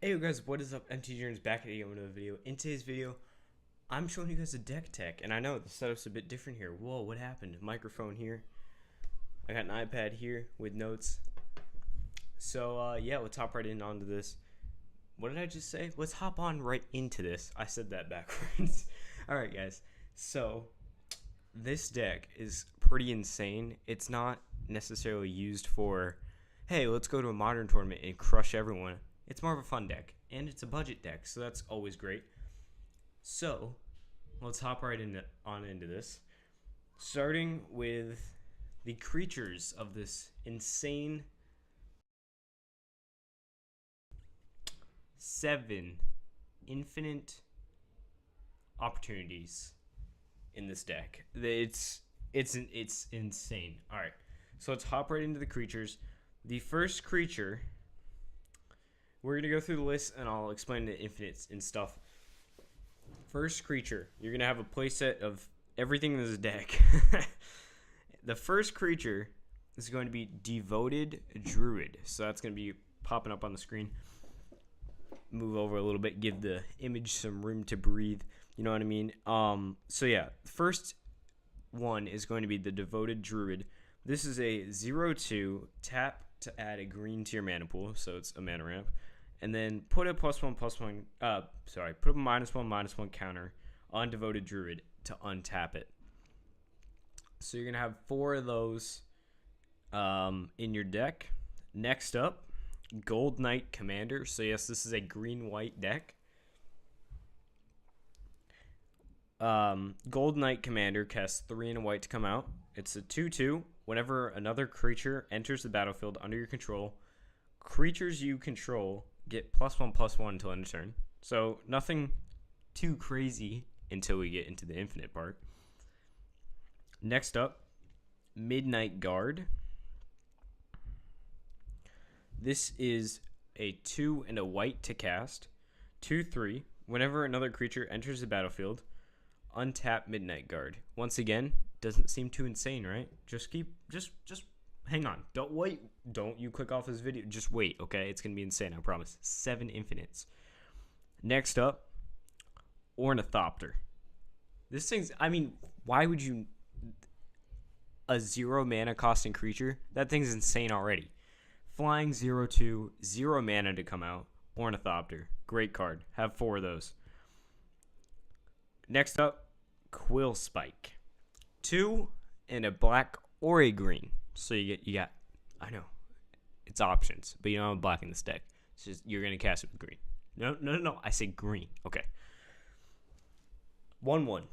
Hey guys, what is up? MT Jones back at you with another video. In today's video, I'm showing you guys a deck tech, and I know the setup's a bit different here. Whoa, what happened? Microphone here. I got an iPad here with notes. So yeah, let's hop right in onto this. What did I just say? Let's hop on right into this. I said that backwards. Alright guys, so this deck is pretty insane. It's not necessarily used for, hey, let's go to a modern tournament and crush everyone. It's more of a fun deck, and it's a budget deck, so that's always great. So, let's hop right into this. Starting with the creatures of this insane 7 infinite opportunities in this deck. It's insane. All right, so let's hop right into the creatures. The first creature, we're gonna go through the list and I'll explain the infinites and stuff. First creature, you're gonna have a playset of everything in this deck. The first creature is going to be Devoted Druid, so that's gonna be popping up on the screen. Move over a little bit, give the image some room to breathe. You know what I mean? So yeah, the first one is going to be the Devoted Druid. This is a 0/2 tap to add a green to your mana pool, so it's a mana ramp, and then put a put a -1/-1 counter on Devoted Druid to untap it. So you're gonna have 4 of those in your deck. Next up, Gold Knight Commander. So yes, this is a green-white deck. Gold Knight Commander costs 3 and a white to come out. It's a 2/2. Whenever another creature enters the battlefield under your control, creatures you control get +1/+1 until end of turn. So nothing too crazy until we get into the infinite part. Next up, Midnight Guard. This is a 2 and a white to cast. 2/3. Whenever another creature enters the battlefield, untap Midnight Guard. Once again, doesn't seem too insane, right? Just hang on. Don't you click off this video. Just wait, okay? It's gonna be insane, I promise. 7 infinites. Next up, Ornithopter. This thing's, I mean, why would you, a 0 mana costing creature? That thing's insane already. Flying 0/2, 0 mana to come out. Ornithopter, great card. Have 4 of those. Next up, Quill Spike. 2 and a black or a green. So you got, I know, it's options, but you don't have a black in this deck. It's just, you're going to cast it with green. No, I say green. Okay. 1/1.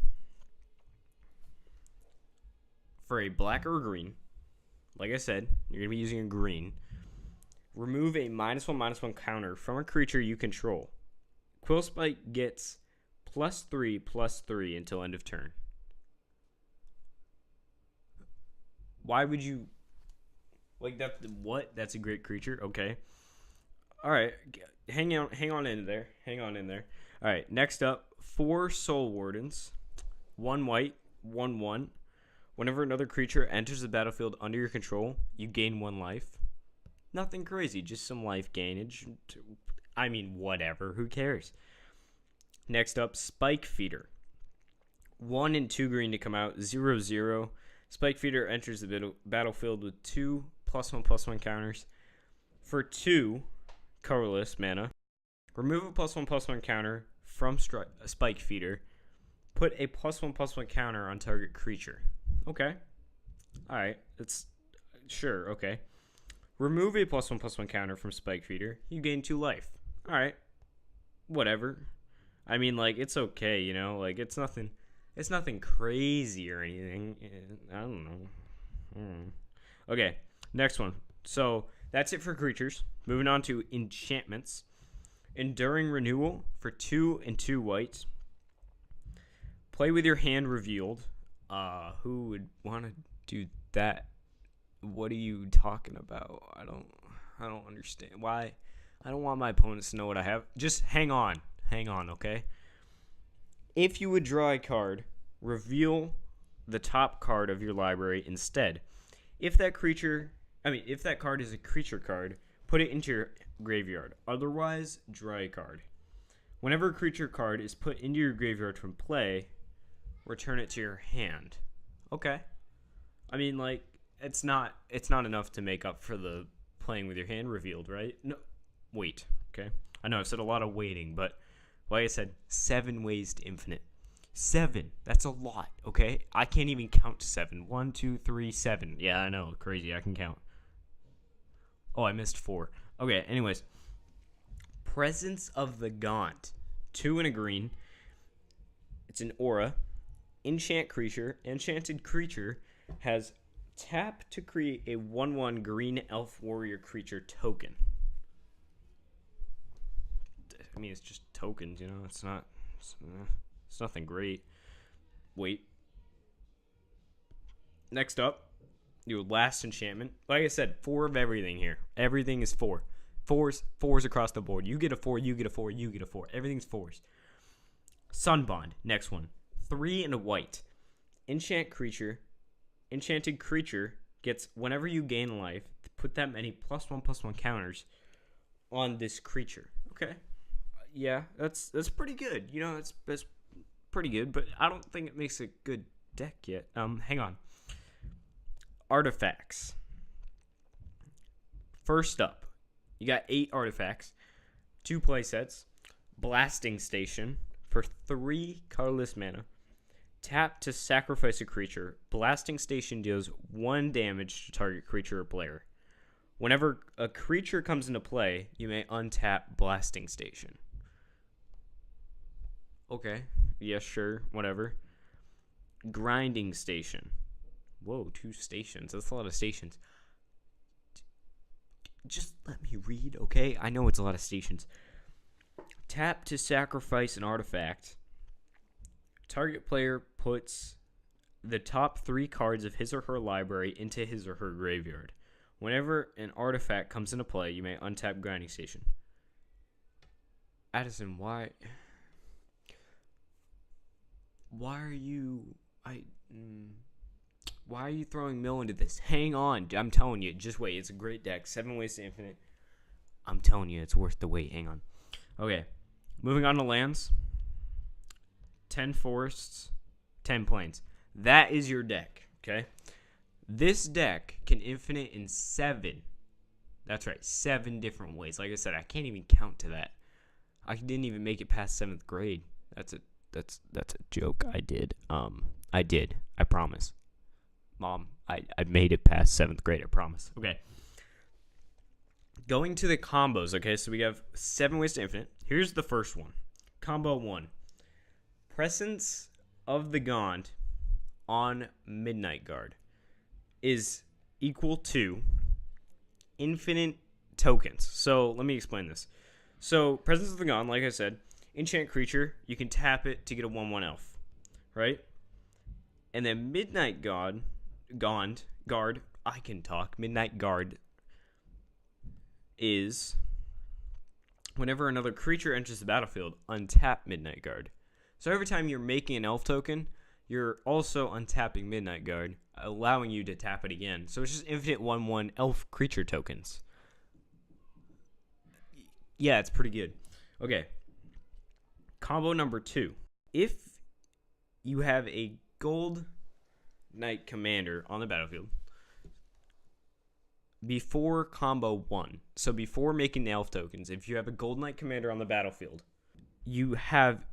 For a black or a green, like I said, you're going to be using a green. Remove a -1/-1 counter from a creature you control. Quill Spike gets +3/+3 until end of turn. Why would you like that? What? That's a great creature. Okay. All right. Hang on in there. All right. Next up, 4 Soul Wardens. 1 white, 1/1. Whenever another creature enters the battlefield under your control, you gain 1 life. Nothing crazy, just some life gainage. I mean, whatever. Who cares? Next up, Spike Feeder. 1 and 2 green to come out. 0/0. Spike Feeder enters the battlefield with 2 +1/+1 counters. For 2 colorless mana, remove a +1/+1 counter from Spike Feeder. Put a +1/+1 counter on target creature. Okay. Alright. It's sure, okay. Remove a +1/+1 counter from Spike Feeder. You gain 2 life. Alright. Whatever. I mean, like, it's okay, you know? Like, it's nothing crazy or anything. I don't know. Okay, next one. So that's it for creatures. Moving on to enchantments. Enduring Renewal for 2 and 2 whites. Play with your hand revealed. Who would want to do that? What are you talking about? I don't understand. Why? I don't want my opponents to know what I have. Just hang on, okay? If you would draw a card, reveal the top card of your library instead. If that card is a creature card, put it into your graveyard. Otherwise, draw a card. Whenever a creature card is put into your graveyard from play, return it to your hand. Okay. I mean, like, it's not enough to make up for the playing with your hand revealed, right? No, wait. Okay. I know I've said a lot of waiting, but like I said, 7 ways to infinite. 7. That's a lot, okay? I can't even count to 7. 1, 2, 3, 7. Yeah, I know. Crazy. I can count. Oh, I missed 4. Okay, anyways. Presence of the Gaunt. 2 and a green. It's an aura. Enchant creature. Enchanted creature has tap to create a 1/1 green elf warrior creature token. I mean, it's just tokens, you know? It's nothing great. Wait. Next up, your last enchantment. Like I said, 4 of everything here. Everything is 4. Fours across the board. You get a 4, you get a 4, you get a 4. Everything's 4s. Sunbond, next one. 3 and a white. Enchanted creature gets, whenever you gain life, put that many +1/+1 counters on this creature. Okay. Yeah, that's pretty good. You know, that's pretty good, but I don't think it makes a good deck yet. Hang on. Artifacts. First up, you got 8 artifacts, 2 playsets, Blasting Station for 3 colorless mana. Tap to sacrifice a creature. Blasting Station deals 1 damage to target creature or player. Whenever a creature comes into play, you may untap Blasting Station. Okay. Yeah, sure. Whatever. Grinding Station. Whoa, 2 stations. That's a lot of stations. Just let me read, okay? I know it's a lot of stations. Tap to sacrifice an artifact. Target player puts the top 3 cards of his or her library into his or her graveyard. Whenever an artifact comes into play, you may untap Grinding Station. Addison, why are you throwing Mill into this? Hang on. I'm telling you, just wait. It's a great deck. 7 ways to infinite. I'm telling you, it's worth the wait. Hang on. Okay. Moving on to lands. 10 forests, 10 plains. That is your deck, okay? This deck can infinite in 7. That's right, 7 different ways. Like I said, I can't even count to that. I didn't even make it past 7th grade. That's a joke. I did. I promise. Mom, I made it past 7th grade, I promise. Okay. Going to the combos, okay? So we have 7 ways to infinite. Here's the first one. Combo 1. Presence of the Gaunt on Midnight Guard is equal to infinite tokens. So let me explain this. So Presence of the Gaunt, like I said, enchant creature, you can tap it to get a 1/1 elf, right? And then Midnight Guard, I can talk. Midnight Guard is whenever another creature enters the battlefield, untap Midnight Guard. So every time you're making an elf token, you're also untapping Midnight Guard, allowing you to tap it again. So it's just infinite 1/1 elf creature tokens. Yeah, it's pretty good. Okay. Combo number 2. If you have a Gold Knight Commander on the battlefield, before combo 1, so before making the elf tokens, if you have a Gold Knight Commander on the battlefield, you have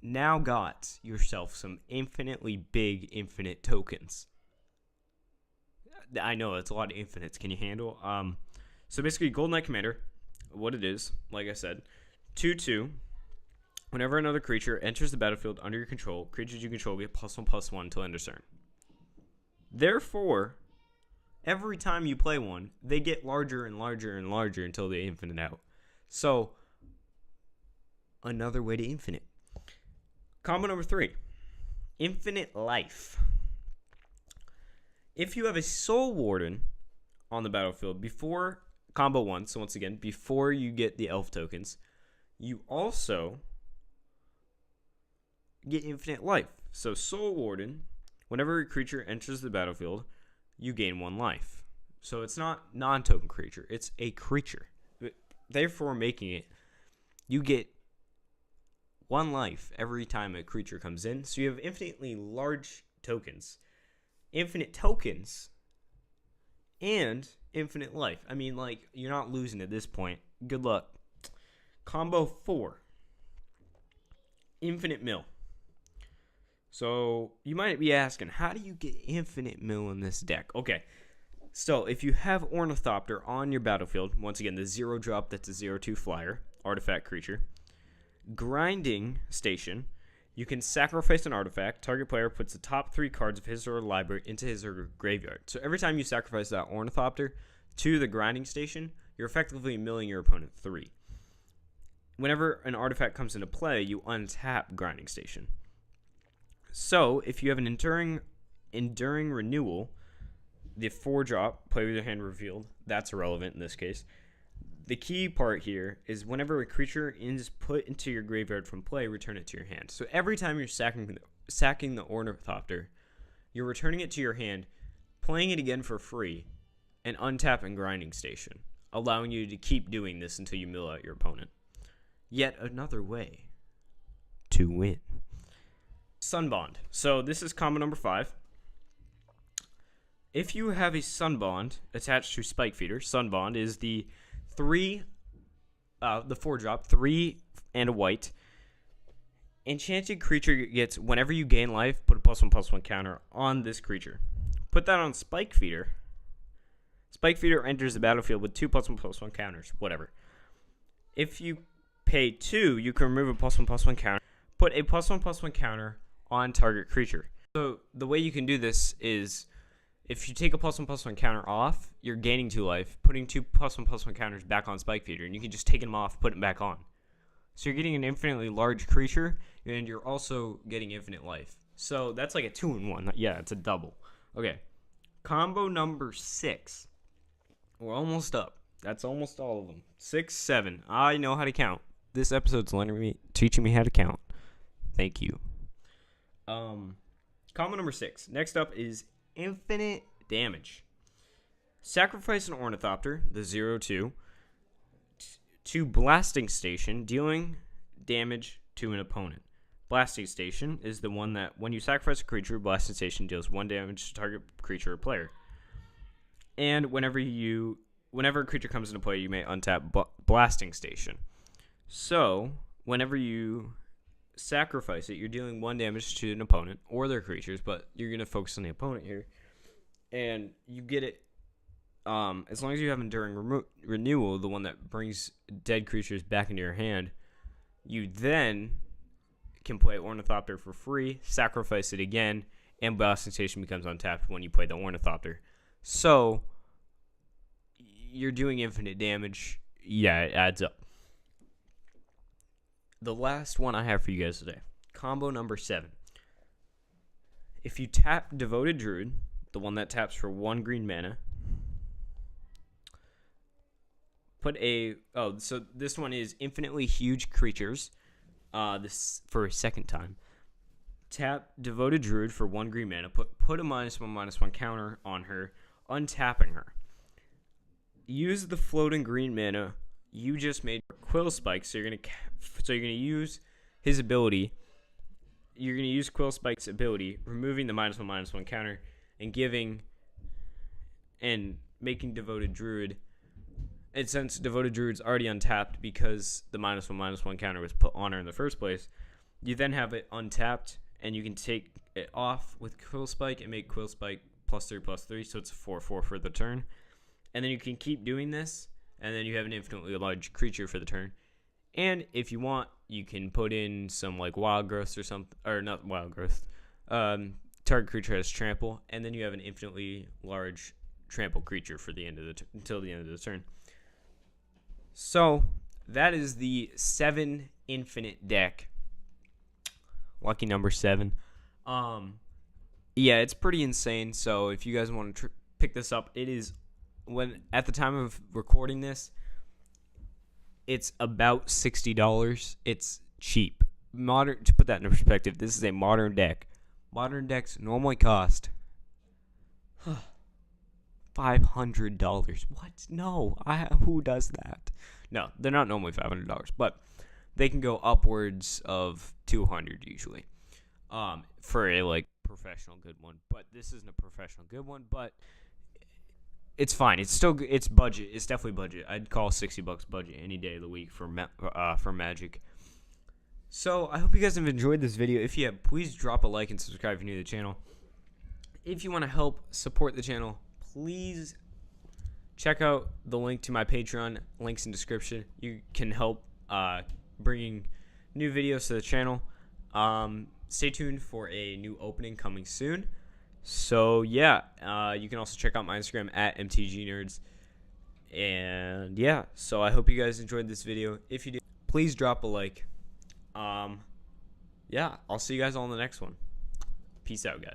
now got yourself some infinitely big infinite tokens. I know, it's a lot of infinites. Can you handle? So basically, Gold Knight Commander, what it is, like I said, 2/2. Whenever another creature enters the battlefield under your control, creatures you control get +1/+1 until end of turn. Therefore, every time you play one, they get larger and larger and larger until they infinite out. So, another way to infinite. Combo number 3. Infinite Life. If you have a Soul Warden on the battlefield before combo 1, so once again, before you get the elf tokens, you also get infinite life. So Soul Warden, whenever a creature enters the battlefield, you gain 1 life. So it's not non-token creature, it's a creature. therefore making it, you get 1 life every time a creature comes in. So you have infinitely large tokens, infinite tokens, and infinite life. I mean, like, you're not losing at this point. Good luck. Combo 4. Infinite mill. So you might be asking, how do you get infinite mill in this deck? Okay, so if you have Ornithopter on your battlefield, once again, the 0-drop, that's a 0/2 flyer, artifact creature. Grinding Station, you can sacrifice an artifact. Target player puts the top 3 cards of his or her library into his or her graveyard. So every time you sacrifice that Ornithopter to the Grinding Station, you're effectively milling your opponent 3. Whenever an artifact comes into play, you untap Grinding Station. So if you have an Enduring Renewal, the 4-drop, play with your hand revealed, that's irrelevant in this case. The key part here is whenever a creature is put into your graveyard from play, return it to your hand. So every time you're sacking the Ornithopter, you're returning it to your hand, playing it again for free, and untapping Grinding Station, allowing you to keep doing this until you mill out your opponent. Yet another way to win. Sunbond. So this is combo number 5. If you have a Sunbond attached to Spike Feeder, Sunbond is the 4-drop, 3 and a white. Enchanted creature gets, whenever you gain life, put a +1/+1 counter on this creature. Put that on Spike Feeder. Spike Feeder enters the battlefield with 2 +1/+1 counters, whatever. If you pay 2, you can remove a +1/+1 counter. Put a +1/+1 counter on target creature. So the way you can do this is, if you take a +1/+1 counter off, you're gaining 2 life, putting 2 +1/+1 counters back on Spike Feeder, and you can just take them off, put them back on. So you're getting an infinitely large creature, and you're also getting infinite life. So that's like a 2-in-1. Yeah, it's a double. Okay, combo number 6. We're almost up. That's almost all of them. 6, 7. I know how to count. This episode's teaching me how to count. Thank you. Combo number 6. Next up is infinite damage. Sacrifice an Ornithopter, the 0/2, to Blasting Station, dealing damage to an opponent. Blasting Station is the one that, when you sacrifice a creature, Blasting Station deals 1 damage to target creature or player. And whenever a creature comes into play, you may untap Blasting Station. So, whenever you sacrifice it, you're dealing 1 damage to an opponent or their creatures, but you're going to focus on the opponent here. And you get it, as long as you have Enduring Renewal, the one that brings dead creatures back into your hand, you then can play Ornithopter for free, sacrifice it again, and Blasting Station becomes untapped when you play the Ornithopter. So, you're doing infinite damage. Yeah, it adds up. The last one I have for you guys today. Combo number 7. If you tap Devoted Druid, the one that taps for 1 green mana, so this one is infinitely huge creatures. This for a second time. Tap Devoted Druid for 1 green mana. Put a -1/-1 counter on her, untapping her. Use the floating green mana you just made Quill Spike, so you're gonna use his ability. You're gonna use Quill Spike's ability, removing the -1/-1 counter, and making Devoted Druid. And since Devoted Druid's already untapped because the -1/-1 counter was put on her in the first place, you then have it untapped, and you can take it off with Quill Spike and make Quill Spike +3/+3, so it's a 4/4 for the turn. And then you can keep doing this, and then you have an infinitely large creature for the turn. And if you want, you can put in some like Wild Growth or something, or not Wild Growth. Target creature has Trample, and then you have an infinitely large Trample creature for the end of until the end of the turn. So that is the 7 infinite deck. Lucky number 7. Yeah, it's pretty insane. So if you guys want to pick this up, it is, at the time of recording this, it's about $60. It's cheap. To put that in perspective, this is a modern deck. Modern decks normally cost $500. What? No. Who does that? No, they're not normally $500, but they can go upwards of 200 usually. For a like professional good one, but this isn't a professional good one, but it's fine. It's still it's budget. It's definitely budget. I'd call $60 budget any day of the week for Magic. So I hope you guys have enjoyed this video. If you have, please drop a like and subscribe if you're new to the channel. If you want to help support the channel, please check out the link to my Patreon. Links in description. You can help bringing new videos to the channel. Stay tuned for a new opening coming soon. So yeah, you can also check out my Instagram at MTGNerds. And yeah, so I hope you guys enjoyed this video. If you did, please drop a like. Yeah, I'll see you guys all in the next one. Peace out, guys.